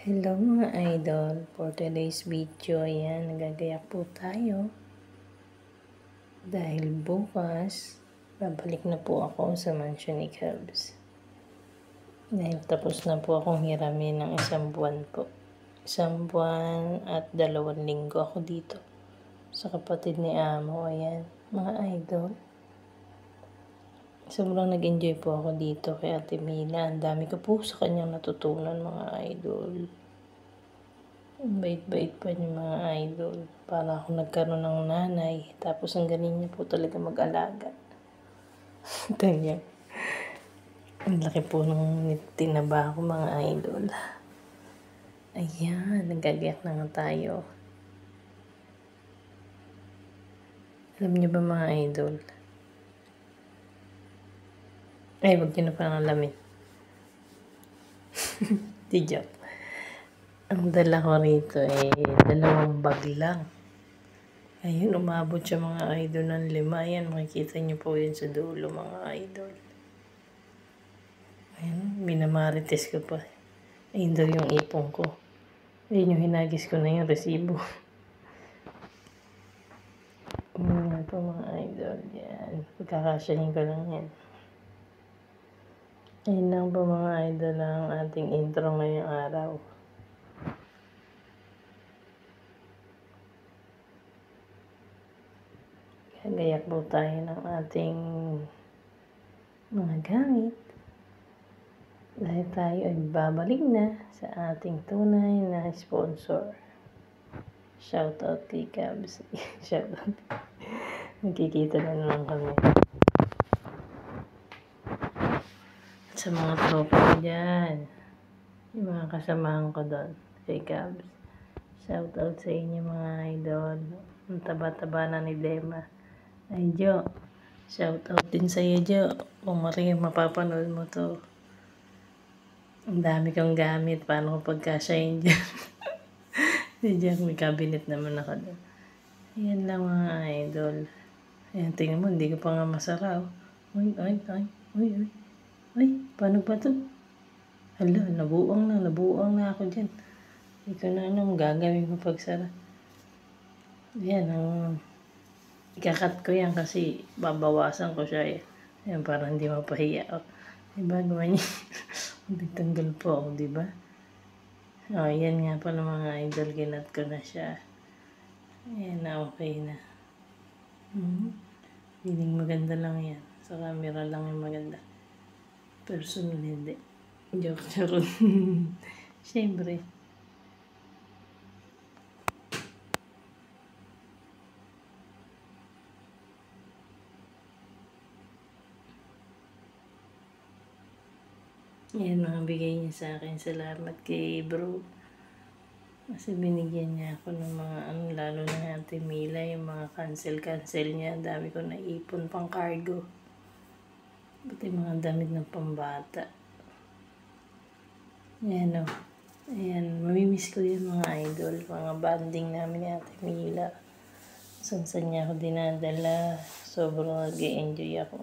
Hello mga idol, for today's video, ayan, nagagayak po tayo. Dahil bukas, babalik na po ako sa mansion ni Cubs. Dahil tapos na po akong hiramin ng 1 buwan po. 1 buwan at 2 linggo ako dito. Sa kapatid ni Amo, ayan, mga idol. Sobrang nag-enjoy po ako dito kay Ate Mila. Ang dami ko po sa kanyang natutunan mga idol. Ang bait-bait pa niya mga idol. Para ako nagkaroon ng nanay. Tapos ang galing niya po talaga mag-alaga. Tanya. Ang laki po nung tinaba ko mga idol. Ayan, nagagayak na nga tayo. Alam niyo ba mga idol? Ay, wag niyo na parang alamin. Di joke. Ang dala ko rito ay 2 bag lang. Ayun, umabot siya mga idol ng 5. Ayan, makikita niyo po yun sa dulo mga idol. Ayan, minamarites ko pa. Ayun daw yung ipon ko. Ayun yung hinagis ko na yung resibo. Ayun nga po mga idol. Yan, pagkakasyahin ko lang yan. Ayun lang po mga idol ang ating intro ngayong araw. Gagayak po tayo ng ating mga gamit. Dahil tayo ay babalik na sa ating tunay na sponsor. Shoutout kay Cubs. Shoutout. Magkikita na naman kami. At sa mga tropa ko dyan, yung mga kasamahan ko doon kay Cubs. Shoutout sa inyo mga idol. Ang taba-taba na ni Dema. Ay, Jo. Shoutout din sa iyo, Jo. Kung mapapanood mo to. Ang dami kong gamit. Paano ko pagkasyahin dyan? Diyan, may cabinet naman ako doon. Ayan lang mga idol. Ayan, tingnan mo, hindi ko pa nga masaraw. Uy. Uy, paano ba to? Hala, nabuang na ako dyan. Hindi ko na alam, gagawin ko pagsara. Ayan, ikakat ko yan kasi babawasan ko siya eh. Ayan, para hindi mapahiya ako. Diba, gawa niya? Magtanggal po ako, diba? Oh, yan nga pala mga idol, ginat ko na siya. Ayan na, okay na. Feeling maganda lang yan. Sa camera lang yung maganda. Personal hindi. Joke charot. Siyempre. Yan mga bigay niya sa akin. Salamat kay bro. Kasi binigyan niya ako ng mga lalo na Ate Mila, yung mga cancel niya. Dami ko naipon pang cargo. Pati mga damit ng pambata. Ayan o. Ayan, mamimiss ko yun mga idol. Mga banding namin ni Ate Mila. Saan niya ako dinadala. Sobrang nag-enjoy ako.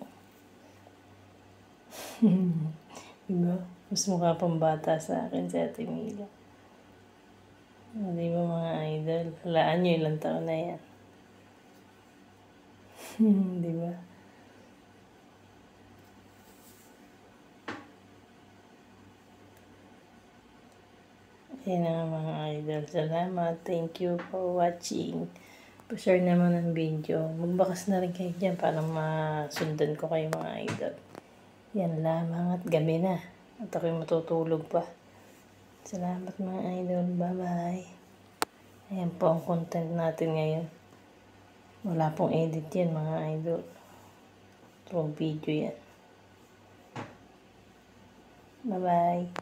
Diba? Mas mukha pang bata sa akin si Ate Mila. Diba mga idol? Halaan nyo ilang taon na yan. Diba? Ayan na mga idol. Salamat. Thank you for watching. Pa-share naman ng video. Magbakas na rin kayo dyan para masundan ko kayo mga idol. Yan lamang at gabi na. At ako'y matutulog pa. Salamat mga idol. Bye-bye. Ayan po ang content natin ngayon. Wala pong edit yan mga idol. True video yan. Bye-bye.